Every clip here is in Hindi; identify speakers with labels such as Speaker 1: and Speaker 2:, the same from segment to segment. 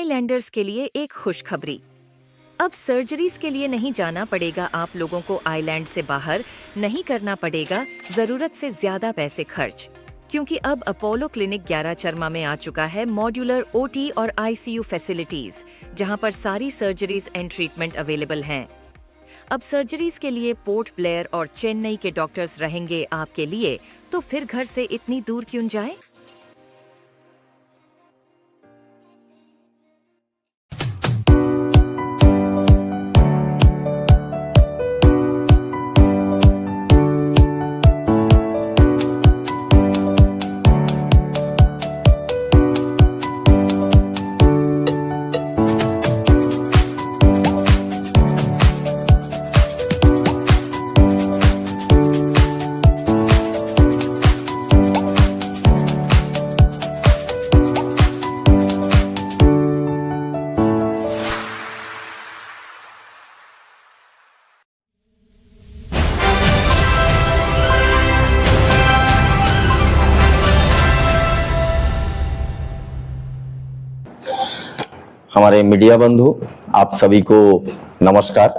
Speaker 1: आईलैंडर्स के लिए एक खुशखबरी। अब सर्जरीज के लिए नहीं जाना पड़ेगा आप लोगों को, आइलैंड से बाहर नहीं करना पड़ेगा जरूरत से ज्यादा पैसे खर्च, क्योंकि अब अपोलो क्लिनिक 11 चरमा में आ चुका है मॉड्यूलर ओटी और आईसीयू फैसिलिटीज, जहां पर सारी सर्जरीज एंड ट्रीटमेंट अवेलेबल हैं। अब सर्जरीज के लिए पोर्ट ब्लेयर और चेन्नई के डॉक्टर्स रहेंगे आपके लिए, तो फिर घर से इतनी दूर क्यों जाए।
Speaker 2: हमारे मीडिया बंधु, आप सभी को नमस्कार।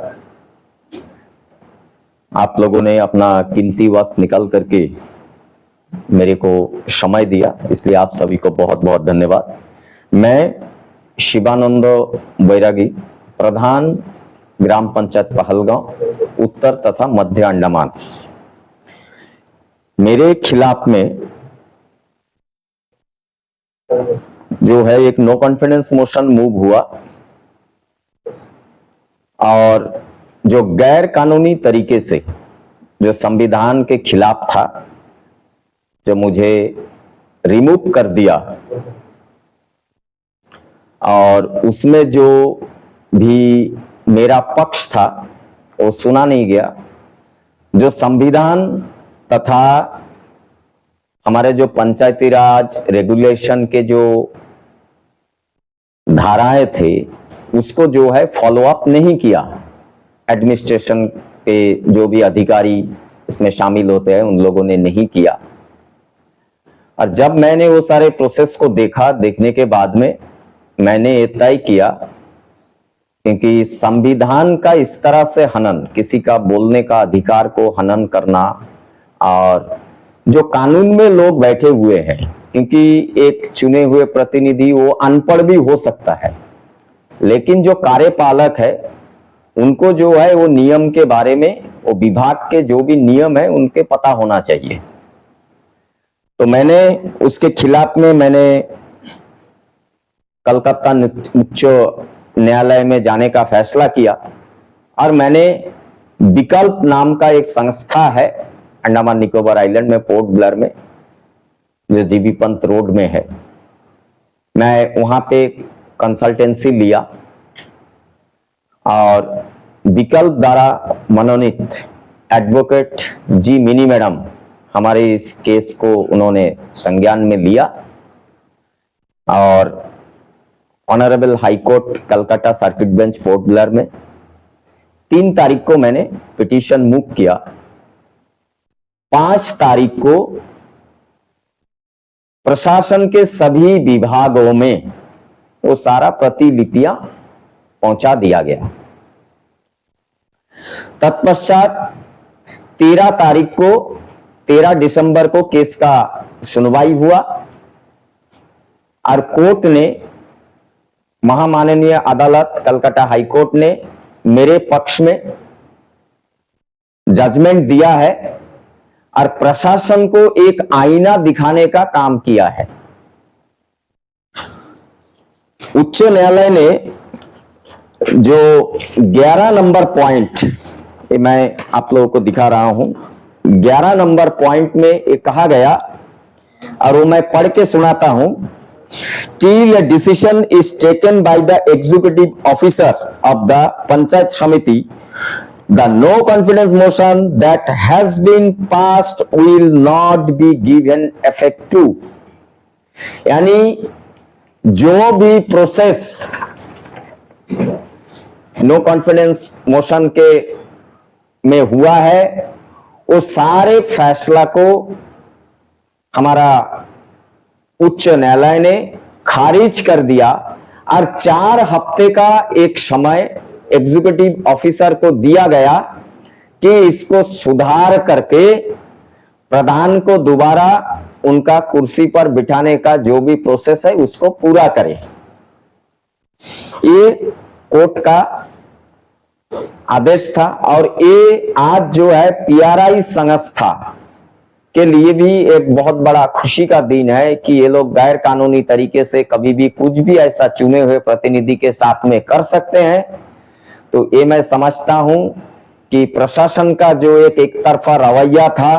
Speaker 2: आप लोगों ने अपना कीमती वक्त निकाल करके मेरे को समय दिया, इसलिए आप सभी को बहुत बहुत धन्यवाद। मैं शिवानंद बैरागी, प्रधान ग्राम पंचायत पहलगांव, उत्तर तथा मध्य अंडमान। मेरे खिलाफ में जो है एक नो कॉन्फिडेंस मोशन मूव हुआ और जो गैर कानूनी तरीके से, जो संविधान के खिलाफ था, जो मुझे रिमूव कर दिया और उसमें जो भी मेरा पक्ष था वो सुना नहीं गया। जो संविधान तथा हमारे जो पंचायती राज रेगुलेशन के जो धाराएं थे उसको जो है फॉलो अप नहीं किया। एडमिनिस्ट्रेशन के जो भी अधिकारी इसमें शामिल होते हैं उन लोगों ने नहीं किया। और जब मैंने वो सारे प्रोसेस को देखा, देखने के बाद में मैंने ये तय किया, क्योंकि संविधान का इस तरह से हनन, किसी का बोलने का अधिकार को हनन करना, और जो कानून में लोग बैठे हुए हैं, क्योंकि एक चुने हुए प्रतिनिधि वो अनपढ़ भी हो सकता है, लेकिन जो कार्यपालक है उनको जो है वो नियम के बारे में, वो विभाग के जो भी नियम है उनके पता होना चाहिए। तो मैंने उसके खिलाफ में मैंने कलकत्ता उच्च न्यायालय में जाने का फैसला किया और मैंने विकल्प नाम का एक संस्था है अंडमान निकोबार आइलैंड में, पोर्ट ब्लेयर में, जो जीबी पंत रोड में है, मैं वहां पे कंसल्टेंसी लिया और विकल्प द्वारा मनोनीत एडवोकेट जी मिनी मैडम हमारे इस केस को उन्होंने संज्ञान में लिया और honourable high court Calcutta circuit bench port Blair में 3 तारीख को मैंने पिटीशन मूव किया। 5 तारीख को प्रशासन के सभी विभागों में वो सारा प्रतिलिपियां पहुंचा दिया गया। तत्पश्चात 13 तारीख को 13 दिसंबर को केस का सुनवाई हुआ और कोर्ट ने, महामाननीय अदालत कलकत्ता हाई कोर्ट ने मेरे पक्ष में जजमेंट दिया है और प्रशासन को एक आईना दिखाने का काम किया है। उच्च न्यायालय ने जो 11 नंबर पॉइंट, मैं आप लोगों को दिखा रहा हूं, 11 नंबर पॉइंट में एक कहा गया और वो मैं पढ़ के सुनाता हूं। Till a decision is taken by the executive officer of the Panchayat Samiti, the no confidence motion that has been passed will not be given effect to। यानी जो भी प्रोसेस नो कॉन्फिडेंस मोशन के में हुआ है वो सारे फैसला को हमारा उच्च न्यायालय ने खारिज कर दिया और 4 हफ्ते का एक समय एग्जीक्यूटिव ऑफिसर को दिया गया कि इसको सुधार करके प्रधान को दोबारा उनका कुर्सी पर बिठाने का जो भी प्रोसेस है उसको पूरा करे। ये कोर्ट का आदेश था और ये आज जो है पीआरआई संस्था के लिए भी एक बहुत बड़ा खुशी का दिन है कि ये लोग गैर कानूनी तरीके से कभी भी कुछ भी ऐसा चुने हुए प्रतिनिधि के साथ में कर सकते हैं। तो ये मैं समझता हूं कि प्रशासन का जो एक तरफा रवैया था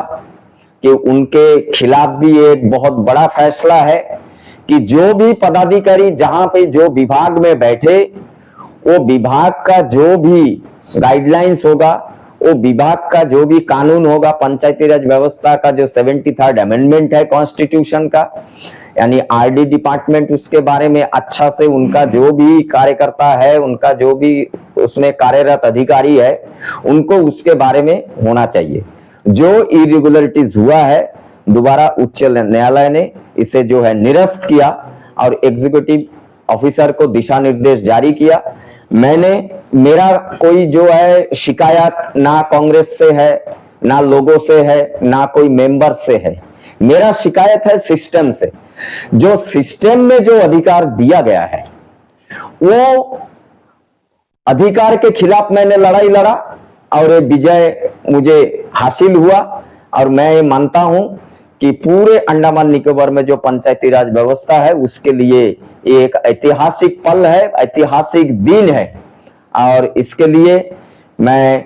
Speaker 2: कि उनके खिलाफ भी एक बहुत बड़ा फैसला है कि जो भी पदाधिकारी जहां पे जो विभाग में बैठे वो विभाग का जो भी गाइडलाइंस होगा, वो विभाग का जो भी कानून होगा, पंचायती राज व्यवस्था का जो 73rd अमेंडमेंट है कॉन्स्टिट्यूशन का, यानी आरडी डिपार्टमेंट, उसके बारे में अच्छा से उनका जो भी कार्यकर्ता है, उनका जो भी उसमें कार्यरत अधिकारी है, उनको उसके बारे में होना चाहिए। जो इरेगुलरिटीज हुआ है दोबारा उच्च न्यायालय ने इसे जो है निरस्त किया और एग्जीक्यूटिव ऑफिसर को दिशा निर्देश जारी किया। मेरा कोई जो है शिकायत ना कांग्रेस से है, ना लोगों से है, ना कोई मेंबर से है। मेरा शिकायत है सिस्टम से। जो सिस्टम में जो अधिकार दिया गया है वो अधिकार के खिलाफ मैंने लड़ाई लड़ा और ये विजय मुझे हासिल हुआ और मैं ये मानता हूं कि पूरे अंडमान निकोबार में जो पंचायती राज व्यवस्था है उसके लिए एक ऐतिहासिक पल है, ऐतिहासिक दिन है। और इसके लिए मैं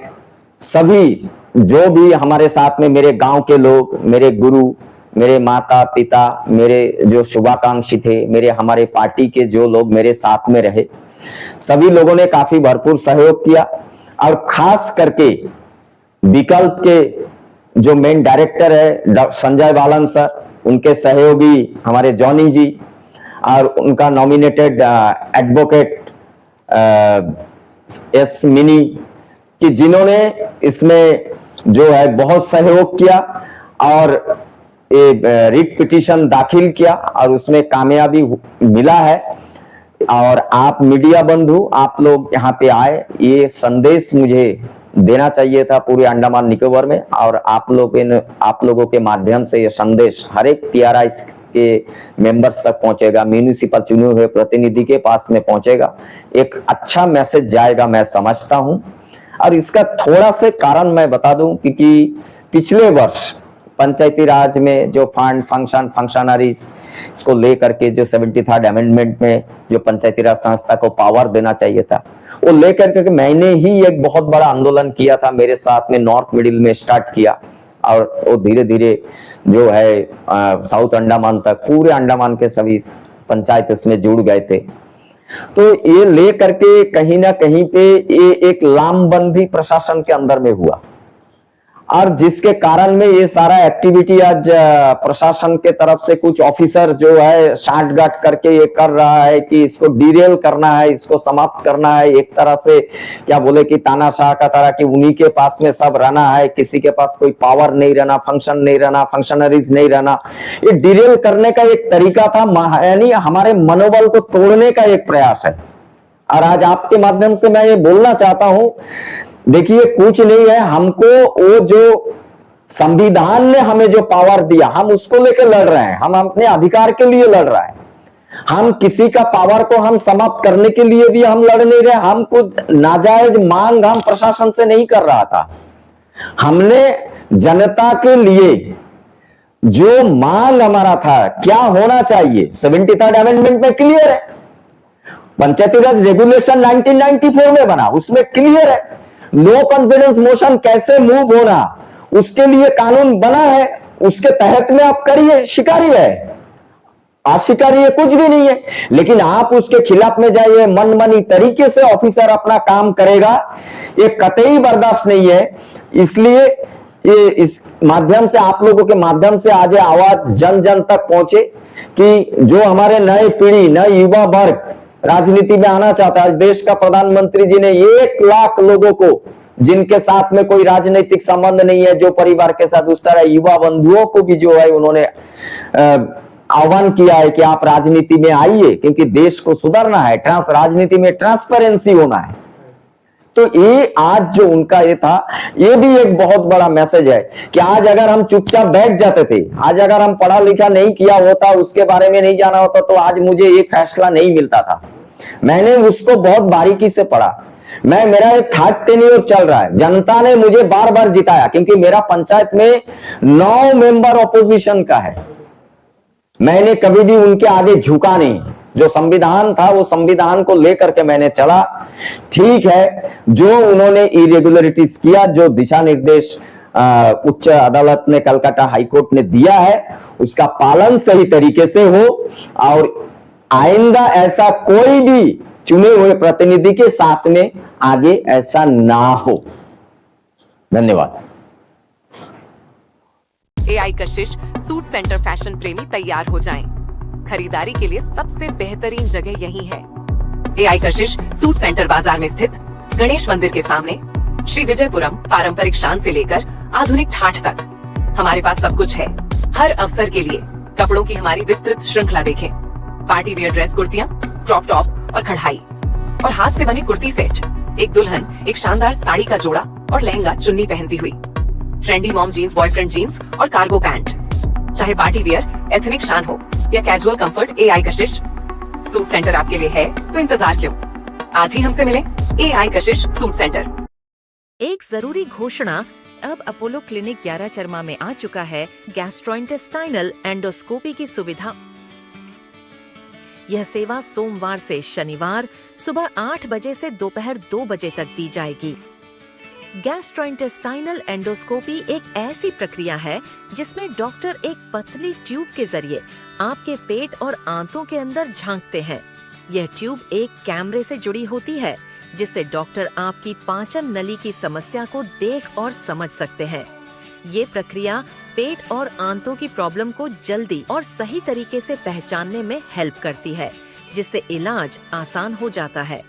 Speaker 2: सभी जो भी हमारे साथ में मेरे गांव के लोग, मेरे गुरु, मेरे माता पिता, मेरे जो शुभाकांक्षी थे, मेरे हमारे पार्टी के जो लोग मेरे साथ में रहे, सभी लोगों ने काफी भरपूर सहयोग किया। और खास करके विकल्प के जो मेन डायरेक्टर है संजय बालन सर, उनके सहयोगी हमारे जॉनी जी और उनका नॉमिनेटेड एडवोकेट एस मिनी, कि जिन्होंने इसमें जो है बहुत सहयोग किया और रिट पिटीशन दाखिल किया और उसमें कामयाबी मिला है। और आप मीडिया बंधु, आप लोग यहाँ पे आए, ये संदेश मुझे देना चाहिए था पूरे अंडमान निकोबार में, और आप लोगों के माध्यम से ये संदेश हर एक पीआरआई के मेंबर्स तक पहुंचेगा, म्यूनिसिपल चुने हुए प्रतिनिधि के पास में पहुंचेगा, एक अच्छा मैसेज जाएगा मैं समझता हूं। और इसका थोड़ा से कारण मैं बता दूं कि पिछले वर्ष पंचायती राज में जो फंक्शनरीज इसको लेकर के जो 73rd अमेंडमेंट में जो पंचायती राज संस्था को पावर देना चाहिए था, वो लेकर के मैंने ही एक बहुत बड़ा आंदोलन किया था, मेरे साथ में नॉर्थ मिडिल में स्टार्ट किया और वो धीरे धीरे जो है साउथ अंडमान तक, पूरे अंडमान के सभी पंचायत इसमें जुड़ गए थे। तो ये ले करके कहीं ना कहीं पे ये एक लामबंदी प्रशासन के अंदर में हुआ और जिसके कारण में ये सारा एक्टिविटी आज प्रशासन के तरफ से कुछ ऑफिसर जो है साठगांठ करके ये कर रहा है कि इसको डिरेल करना है, इसको समाप्त करना है, एक तरह से क्या बोले कि तानाशाह का तरह कि उन्हीं के पास में सब रहना है, किसी के पास कोई पावर नहीं रहना, फंक्शन नहीं रहना, फंक्शनरीज नहीं रहना। ये डिरेल करने का एक तरीका था, यानी हमारे मनोबल को तोड़ने का एक प्रयास है। और आज आपके माध्यम से मैं ये बोलना चाहता हूं, देखिए कुछ नहीं है, हमको वो जो संविधान ने हमें जो पावर दिया हम उसको लेकर लड़ रहे हैं, हम अपने अधिकार के लिए लड़ रहे हैं। हम किसी का पावर को हम समाप्त करने के लिए भी हम लड़ नहीं रहे, हम कुछ नाजायज मांग हम प्रशासन से नहीं कर रहा था। हमने जनता के लिए जो मांग हमारा था, क्या होना चाहिए, 73rd अमेंडमेंट में क्लियर है, पंचायती राज रेगुलेशन 1994 में बना, उसमें क्लियर है नो कॉन्फिडेंस मोशन कैसे मूव होना, उसके लिए कानून बना है, उसके तहत में आप करिए, शिकारी है, अशिकारी है, कुछ भी नहीं है। लेकिन आप उसके खिलाफ में जाइए, मनमानी तरीके से ऑफिसर अपना काम करेगा, ये कतई बर्दाश्त नहीं है। इसलिए ये इस माध्यम से, आप लोगों के माध्यम से आज आवाज जन जन तक पहुंचे कि जो हमारे नए पीढ़ी, नए युवा वर्ग राजनीति में आना चाहता है। आज देश का प्रधानमंत्री जी ने 1 लाख लोगों को, जिनके साथ में कोई राजनीतिक संबंध नहीं है, जो परिवार के साथ, उस तरह युवा बंधुओं को भी जो है उन्होंने आह्वान किया है कि आप राजनीति में आइए, क्योंकि देश को सुधारना है, राजनीति में ट्रांसपेरेंसी होना है। तो ये आज जो उनका ये था, ये भी एक बहुत बड़ा मैसेज है कि आज अगर हम चुपचाप बैठ जाते थे, आज अगर हम पढ़ा लिखा नहीं किया होता, उसके बारे में नहीं जाना होता, तो आज मुझे ये फैसला नहीं मिलता था। मैंने उसको बहुत बारीकी से पढ़ा। मेरा एक थर्ड टेन्योर चल रहा है, जनता ने मुझे बार बार जिताया, क्योंकि मेरा पंचायत में 9 मेंबर ऑपोजिशन का है। मैंने कभी भी उनके आगे झुका नहीं। जो संविधान था वो संविधान को लेकर के मैंने चला। ठीक है, जो उन्होंने इरेगुलरिटीज किया, जो दिशा निर्देश उच्च अदालत ने, कलकत्ता हाईकोर्ट ने दिया है, उसका पालन सही तरीके से हो और आइंदा ऐसा कोई भी चुने हुए प्रतिनिधि के साथ में आगे ऐसा ना हो। धन्यवाद।
Speaker 3: AI Kashish suit centre fashion प्रेमी तैयार हो जाएं। खरीदारी के लिए सबसे बेहतरीन जगह यही है। AI कशिश सूट सेंटर बाजार में स्थित गणेश मंदिर के सामने, श्री विजयपुरम। पारंपरिक शान से लेकर आधुनिक ठाठ तक हमारे पास सब कुछ है। हर अवसर के लिए कपड़ों की हमारी विस्तृत श्रृंखला देखें। पार्टी वियर ड्रेस कुर्तियां, क्रॉप टॉप और कढ़ाई, और हाथ से बने कुर्ती सेट, एक दुल्हन एक शानदार साड़ी का जोड़ा और लहंगा चुन्नी पहनती हुई, trendy mom jeans, boyfriend jeans और कार्गो पैंट। चाहे पार्टी वियर, एथनिक शान हो या casual comfort, AI Kashish suit centre आपके लिए है। तो इंतजार क्यों, आज ही हमसे मिलें। AI Kashish suit centre.
Speaker 1: एक जरूरी घोषणा, अब अपोलो क्लिनिक 11 चरमा में आ चुका है गैस्ट्रोइंटेस्टाइनल एंडोस्कोपी की सुविधा। यह सेवा सोमवार से शनिवार सुबह 8 बजे से दोपहर 2 बजे तक दी जाएगी। गैस्ट्रोइंटेस्टाइनल एंडोस्कोपी एक ऐसी प्रक्रिया है जिसमें डॉक्टर एक पतली ट्यूब के जरिए आपके पेट और आंतों के अंदर झांकते हैं। यह ट्यूब एक कैमरे से जुड़ी होती है, जिससे डॉक्टर आपकी पाचन नली की समस्या को देख और समझ सकते हैं। ये प्रक्रिया पेट और आंतों की प्रॉब्लम को जल्दी और सही तरीके से पहचानने में हेल्प करती है, जिससे इलाज आसान हो जाता है।